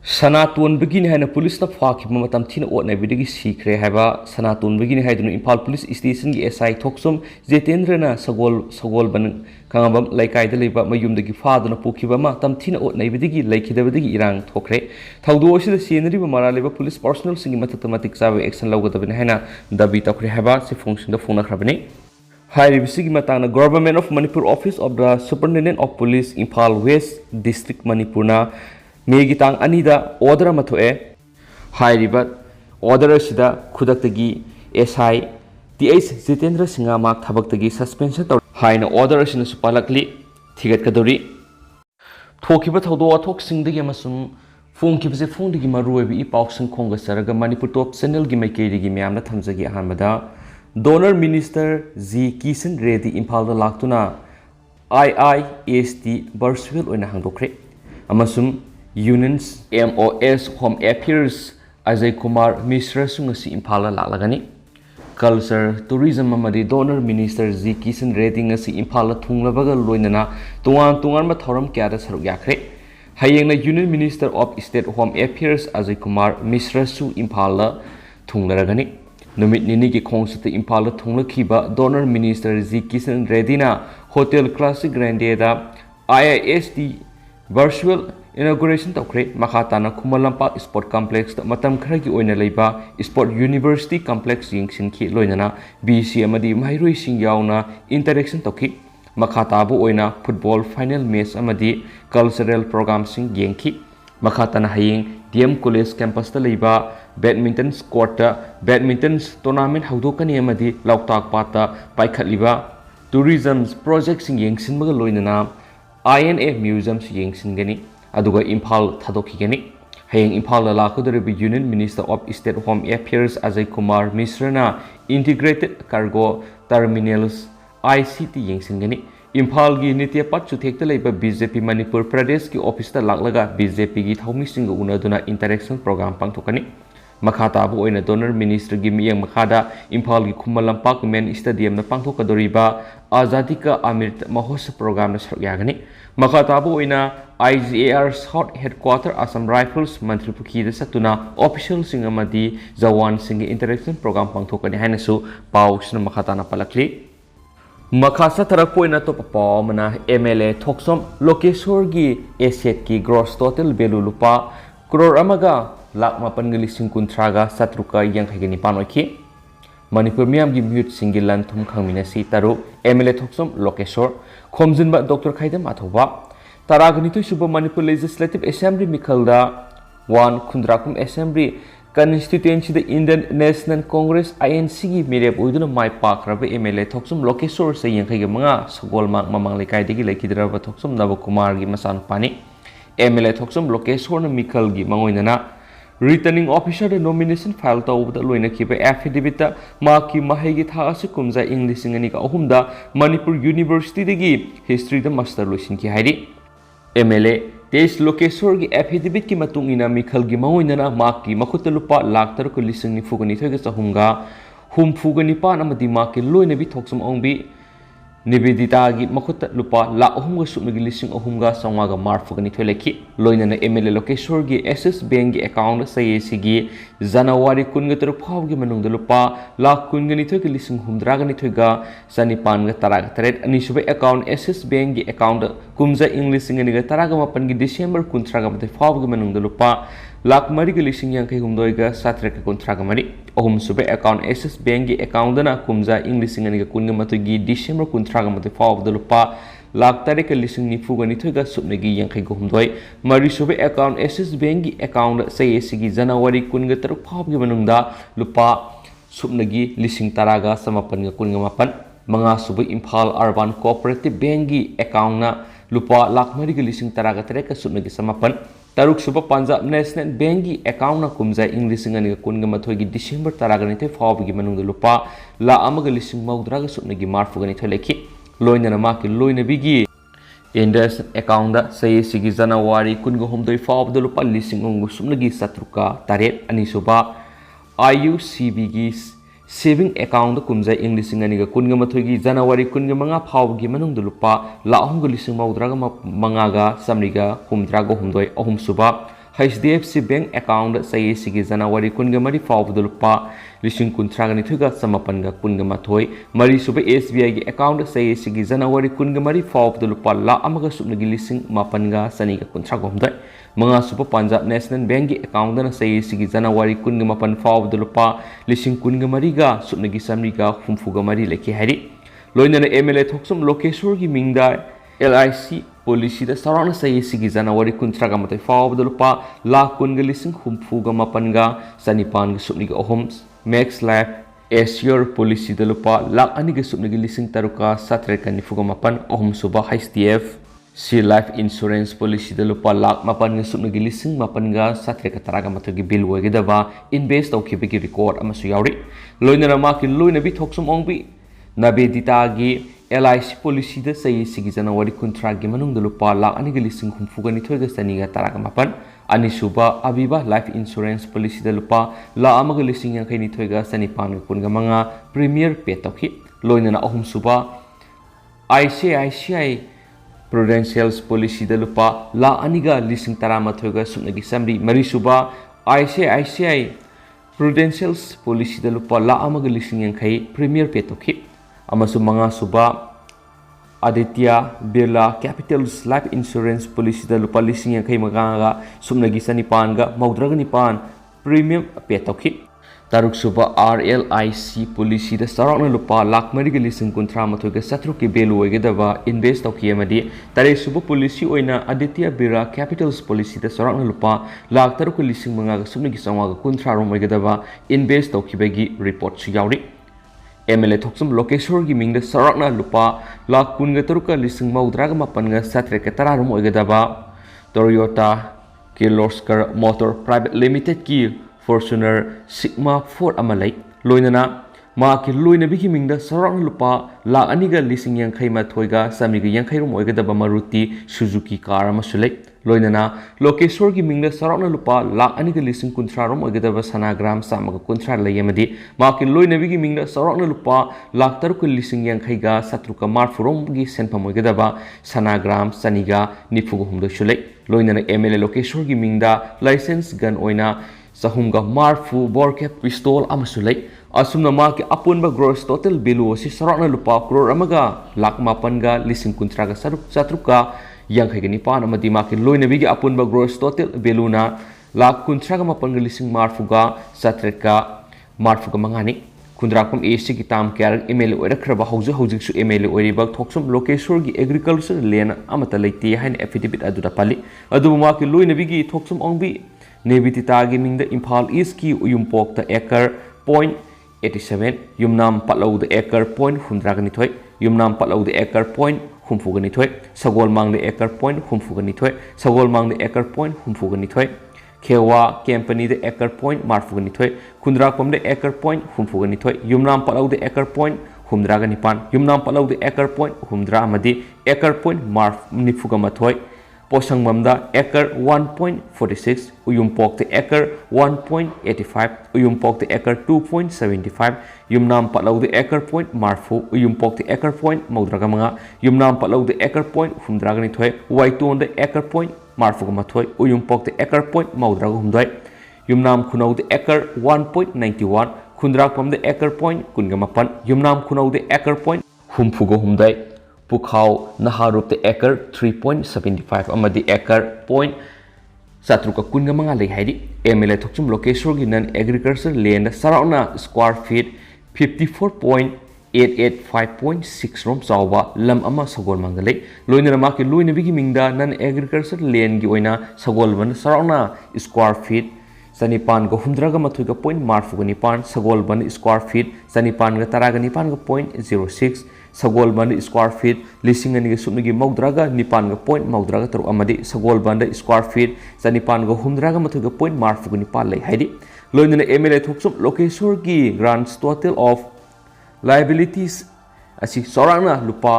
Sanaton begini hai na police na faki matam thina ot na bidigi sikre hai ba sanaton begini hai dunu Impal police station gi SI Thoksum Jitendro na sagol ban kangabam laikai da leiba mayum dagi fa duna pukhi ba ma tam thina ot na bidigi laikhi da bidigi irang thokre thaudo osi da senari ba mara leba police personal singi mathematic sabe action lawga da bin hai na dabi takre hai ba se function da phone khrabani hairi bisigi matana Government of Manipur Office of the Superintendent of Police Impal West District Manipur na Megi tang anida order mathoe hairiba order asida khudaktagi SI Jitendro singa mak thabaktagi suspension tor haina order asina supalakli thigat kadori thokiba thodo athok singdagi amasung phongkibse phongdagi maruebi i pausing khonga saraga Manipur top channel gi maikeiri gi myamna thamjagi ahamada Donor Minister G Kisan Reddy Impal da laktuna IIST virtual oina hangdokre amasung Unions MOS Home Affairs Ajay Kumar Mishra sungasi Impala lalagani Culture Tourism amadi Donor Minister G Kisan Reddy ngasi Impala thunglabaga loinana tungan ma thoram kya da saruk yakre hayengna Union Minister of State Home Affairs Ajay Kumar Mishra su Impala thunglaragani numit nini ki khongsute Impala thunglakhiba Donor Minister G Kisan Reddy na Hotel Classic Grande da IIST virtual inauguration tokre makhatana Khumalampak Sport Complex matam kharagi oina leiba Sport University Complex yingsin khi loinana BC amadi mairoi sing yauna interaction tokhi makhatabu oina football final match amadi cultural program sing yengki makhatana haying DM College campus ta leiba badminton court badminton tournament haudokani amadi lauktak pata paikhatliba tourism project sing yengsin maga loinana INA museum sing yengsin gani aduga Impal thadokigani hayeng Impal la lakudaribi Union Minister of State Home Affairs Ajay Kumar Mishra na Integrated Cargo Terminals ICT yengsingani Impal gi nitya pat chuthekta leiba BJP Manipur Pradesh ki office ta laklaga BJP gi thaumi singa unaduna interaction program pangthokani makhatabu oina Donor Minister gi miyang makhada Impal gi Khumalampak Men Stadium na pangthokadoriba Azadi ka Amrit Mahotsav program na saryagani makhatabu oina IGAR South Headquarter Assam Rifles Mantri Pukhi da satuna official singa madi Jawan singa interaction program pangthokani hainasu pausna makhatana palakli makhasa tarakpo ina to papa mana MLA Thoksom Lokeshwar gi asset ki gross total value lupa crore amaga lakh mapan lising kuntraga satruka yang khagini panoki Manipur miyam gi mute singilan thum khangminasi taru MLA Thoksom Lokeshwar khomjinba Dr Khaidam athoba Taragani Suba Manipur Legislative Assembly Mikhalda 1 Kundrakum Assembly Constituency the Indian National Congress INC gi mirep uduna mai pakraba MLA Thoksum Lokeshwar se yangkhai manga sagol mak mamang lekai degi lekidraba Thoksum Nabakumar gi masan pani MLA Thoksum Lokeshwar na Mikhal gi mangoinana returning officer the nomination file tawda loina khiba affidavit ta maki mahegi tha ase kumja English ngani ka ahumda Manipur University degi history da master loisin ki hairi MLA Tesh Lokeshwar gi affidavit ki matung ina Mikhal gi mangoinana maki makhut lupa lakh tar ko lising ni fugani thoga chahumga hum fugani pa na madi maki loina bi Thoksum ongbi Nivedita gi makhut lupa la ahumga subnagi lising ahumga sangwaga marfugani tholeki loinana MLA Lokeshwar gi SS Bank gi account sayesi gi January 13 phab gi manungda lupa lakh 19 thogi lising humdragani thoga sanipan ga taraga tret ani sube account SS Bank gi account kumja English ngani ga taraga mapan gi December 13 ga mate phab gi manungda lupa lakh mari gi lising yang kai humdoi ga satra ka kontraga mari ahum sube account SS Bank gi account na kumja English ngani ga kun ga matu gi December 13 ga mate phab da lupa lakh tarik ka lising ni fuga ni thoga subne gi yang kai ga humdoi mari sube account SS Bank gi account sayesi gi January 13 phab gi manungda lupa subne gi lising taraga samapan ga kun ga mapan manga sube Impal Urban Cooperative Bank gi account na lupa lakh mari gi lising taraga tarik ka subne gi samapan Taruk Suba Punjab National Bank gi account na kumja English ngani ga kun ga mathoi gi December taraga ni the phab gi manung lupa la amaga lising maudra ga subna gi marfu ga ni tholeki loina na ma ki loina bi gi Indus account da say sigi January kun ga humdoi phab da lupa lising ong subna gi satruka taret ani suba IUCB gi saving account kumja English ngani ga kun ga mathoi gi January kun ga manga phab gi manung lupa la ahum ga lising maudra ga manga ga samri ga humdra ga humdoi ahum suba HDFC Bank account sai sigi January kunga mari fawbdu lupa lising kuntraga nithuga samapanga kunga mathoi mari suba SBI gi account sai sigi January kunga mari fawbdu lupa la amaga subnagi lising mapanga saniga kuntraga humdai manga suba Punjab National Bank gi account na sai sigi January kunga mapan fawbdu lupa lising kunga mari ga subnagi samriga humfuga mari lekhi hari loinana MLA thoksum Lokeshwar gi mingda LIC policy da sarana sai sigi January kuntraga matai fawbdu lupa la kunga lising humfuga mapanga sanipan ga subniga ohom Max Life Assure policy da lupa lak aniga subnagi lising taruka satreka nifuga mapan ohom suba HDF C Life Insurance policy da lupa lak mapan ga subnagi lising mapan ga satreka taraga matagi bill wagidaba invest tawkhibagi record amasu yauri loinana maki loinabi thoksum ongbi Nabedita gi LIC policy da sai sigi January contract gi manung da lupa lak aniga lising humfuga ni thoiga saniga taraga mapan ani suba Aviva Life Insurance policy da lupa la amaga lising yang kai ni thoiga sanipan ga kunga manga premier pay tokhi loinana ahum suba ICICI Prudential policy da lupa la aniga lising tarama thoiga subnagi samri mari suba ICICI Prudential policy da lupa la amaga lising yang kai premier pay tokhi amasu manga suba Aditya Birla Capital's Life Insurance policy da lupa lising yang kai magaga sumnagi sanipan ga maudraga nipan premium pay tokhi taruk suba RLIC policy da sarakna lupa lakh mariga lising kuntra mathoi ga satru ki belu oigedaba invest tokhi amadi tare suba policy oina Aditya Birla Capital's policy da sarakna lupa lakh taruk lising manga ga sumnagi sangwa ga kuntra rom oigedaba invest tokhi bagi report su yauri MLA thoksum Lokeshwar gi mingda sarakna lupa lakh kunga taruka lising maudraga mapanga satreka tararum oigadaba Toyota Kirloskar Motor Private Limited ki Fortuner Sigma 4 amalai loinana ma ki loina bigi mingda sarakna lupa lakh aniga lising yang khai ma thoiga samiga yang khai rum oigadaba Maruti Suzuki car amasulai loinana Lokeshwar gi mingda sarakna lupa lakh aniga lising kuntra rum oigadaba Sanagram samaga kuntra layamadi ma ki loina bigi mingda sarakna lupa lakh taruk lising yang khai ga satruka marfurom gi senpam oigadaba Sanagram saniga nifuga humda shulai loinana MLA Lokeshwar gi mingda license gun oina sahumga marfu borkep pistol amasulai asumna ma ki apunba gross total bill si sarakna lupa crore amaga lakh mapan ga lising kuntra ga satruka yang khai gani pan amadi ma ki loina bigi apunba gross total beluna lakh kuntra ga mapan ga lising marfuga satreka marfuga mangani kundrakom AC ki tam kyar MLA oira khraba hauju su MLA oiriba thoksum Lokeshwar gi agriculture lena amata leiti hain affidavit aduda pali adu ma ki loina bigi thoksum ongbi Nebitita gi mingda Imphal East ki uyumpok ta acre 0.87 yumnam patlau da acre 0.100 yumnam patlau da acre 0.humfugani sagol mang da acre 0.humfugani sagol mang da acre 0.humfugani Kewa company da acre 0.marfugani kundrak pam da acre 0.humfugani yumnam patlau da acre 0.humdragani pan yumnam patlau da acre 0.humdra amadi acre 0.marf nifugamathoi Posang mamda acre 1.46 uyumpok te acre 1.85 uyumpok te acre 2.75 yumnam patlau de acre point marfu uyumpok te acre point maudraga manga yumnam patlau de acre point humdraga ni thoi waiton de acre point marfu ma thoi uyumpok te acre point maudraga humdai yumnam khunau de acre 1.91 khundrak pam de acre point kungamapan yumnam khunau de acre point humfugo humdai Pukhau Naharup the acre 3.75 amadi acre point satruka kunga manga lei haidi MLA thoksum Lokeshwar gi non agriculture land sarauna square feet 54.885.6 rom chawba lam ama sagol mangalei loinara ma ki loina bigi mingda non agriculture land gi oina sagol ban sarauna square feet Sanipan go humdraga mathuga point marfu ga nipan sagol ban square feet sanipan ga taraga nipan ga point 06 sagol ban square feet lising ani ga subnigi maudraga nipan ga point maudraga taru amadi sagol ban square feet sanipan go humdraga mathuga point marfu ga nipan lai haidi loinana MLA thoksum Lokeshwar gi grants total of liabilities asi sorana lupa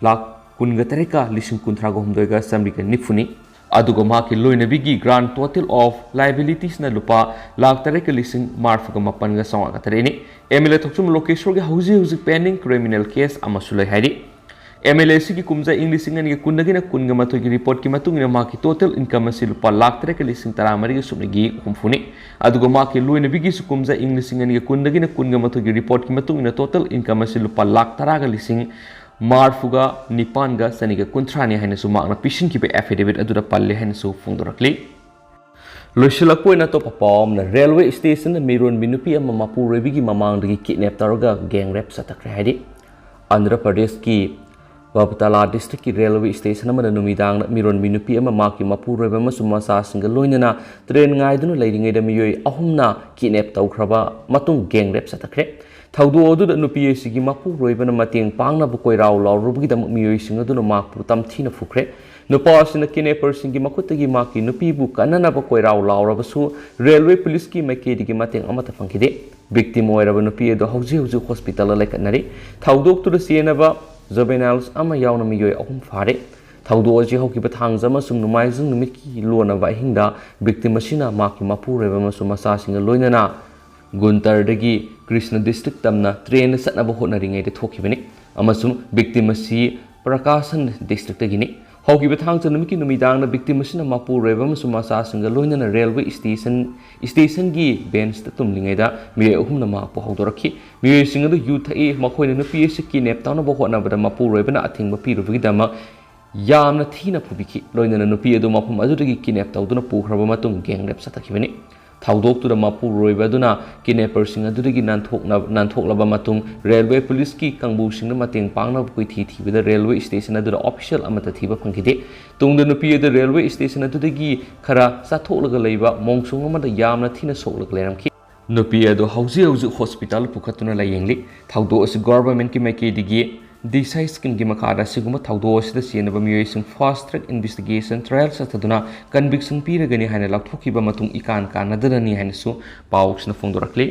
lakh kunga tareka lising kunthra go humdoiga samri ga nifuni adugo maki loina bigi grand total of liabilities na lupa lakh tarek lising marfu ga mapan ga sawa ga tareni MLA thoksum Lokeshwar ga hauji pending criminal case amasulai haidi MLA की कुमजा इंग्लिशिंग अनि कुंदगिना कुंगा मथोई की report की मतुंगिना माकी total income असी लुपा लाख तरह के लिसिंग तरा मरी सुमगी हुमफुनी अदुगो माकी Lewin बिगी सुकुमजा इंग्लिशिंग अनि कुंदगिना कुंगा मथोई की रिपोर्ट की मतुंगिना टोटल इनकम असी लुपा लाख तरा का लिसिंग मारफुगा निपानगा सनिगा कुंथ्रानी हैन सु माकना पिसिन की एफिडेविट अदुदा पल्ले हैन सु फुंगदोरकली लोइसलकोइना तो पापाम न रेलवे स्टेशन मिरोन मिनुपी अमा मापुरोइबी ममांगदगी किडनैप तौरगा गैंग रेप सतखरे हैदि आंध्र प्रदेश की बाबुतला डिस्ट्रिक्ट की रेलवे स्टेशन नुमिदांग मिरोन मिनुपी माकी मपुरोइब मसासिंग लोइनना ट्रेन गाइदुना लेरिङैद मियोय अहुमना किडनैप तौख्रबा मतुंग गैंग रेप सतखरे थौदो अदुदा नुपी सिगी मपुरोइबना मतेंग पांगनाबु कोइराव लाउरुबगिदम मियोयसिंग अदुना माकपु तमथिना फुख्रे नुपासिना किडनैपर्सिंग मखुतगी माकी नुपीबु कन्ननाब कोइराव लाउरबसु रेलवे पुलिस की मैकेदिगी मतेंग अमता फंखिदे विक्टिम ओइरब नुपी अदु हौजि हौजि हॉस्पिटल लेकनरी थौदोक्तुदा सेनबा जबेनाल्स अमा यावना मियोय अहुम फारे थौदो अजि हौकिबा थांजा मसुम नुमाइजुं नुमिकी लोनबा हिंदा विक्टिम असिना माकी मपुरोइब मसु मसासिंग लोइनना गुंटरदगी कृष्ण डिस्ट्रिक्ट तमना ट्रेन सतनबा होटनरिङैदे थोखिबनि अमसुम विक्टिम असि प्रकाशन डिस्ट्रिक्ट तगिनि हौकिबा थांजा नुमिकी नुमिदांगना विक्टिम असिना मपुरोइब मसु मसासिंग लोइनना रेलवे स्टेशन की बेंच तुमलिङैदा मियोय अहुमना माकपु हौदोरखि मियोयसिंग अदु यू थई मखोइना नुपी असि किडनैप तौनबा होटनबदा मपुरोइबना अथिंगबा पिरुबगिदमा यामना थीना फुबिखि लोइनना नुपी अदु मफम अदुदगी किडनैप तौदुना पुख्रबा मतुंग गैंग रेप सतखिबनि थौदोक्तुदा मपुरोइब अदुना किडनैपर्सिंग अदुदगी नानथोक्लबा मतुंग रेलवे पुलिस की कांगबुसिंगना मतेंग पांगनाब कोइथि थिबदा रेलवे स्टेशन अदुदा ऑफिशियल अमता थिबा फंखिदे तुंगदा नुपी अदु रेलवे स्टेशन अदुदगी खरा साथोक्लगा लैबा मोंगसुंग अमदा यामना थीना सोक्लगा लेरमखि नुपी अदु हौजि हौजि हॉस्पिटल पुखतुना लायेंगली थौदो असि गवर्नमेंट की मैकेदिगी दिशा स्कीम की मखादा सिगुम थौदो असिदा सेनबा मियोयसिंग फास्ट ट्रैक इन्वेस्टिगेशन ट्रायल सतदुना कन्विक्शन पीरगनी हाइना लाथोखिबा मतुंग इकान कानदरनी हाइनसु पाउक्सना फोंदोरक्ले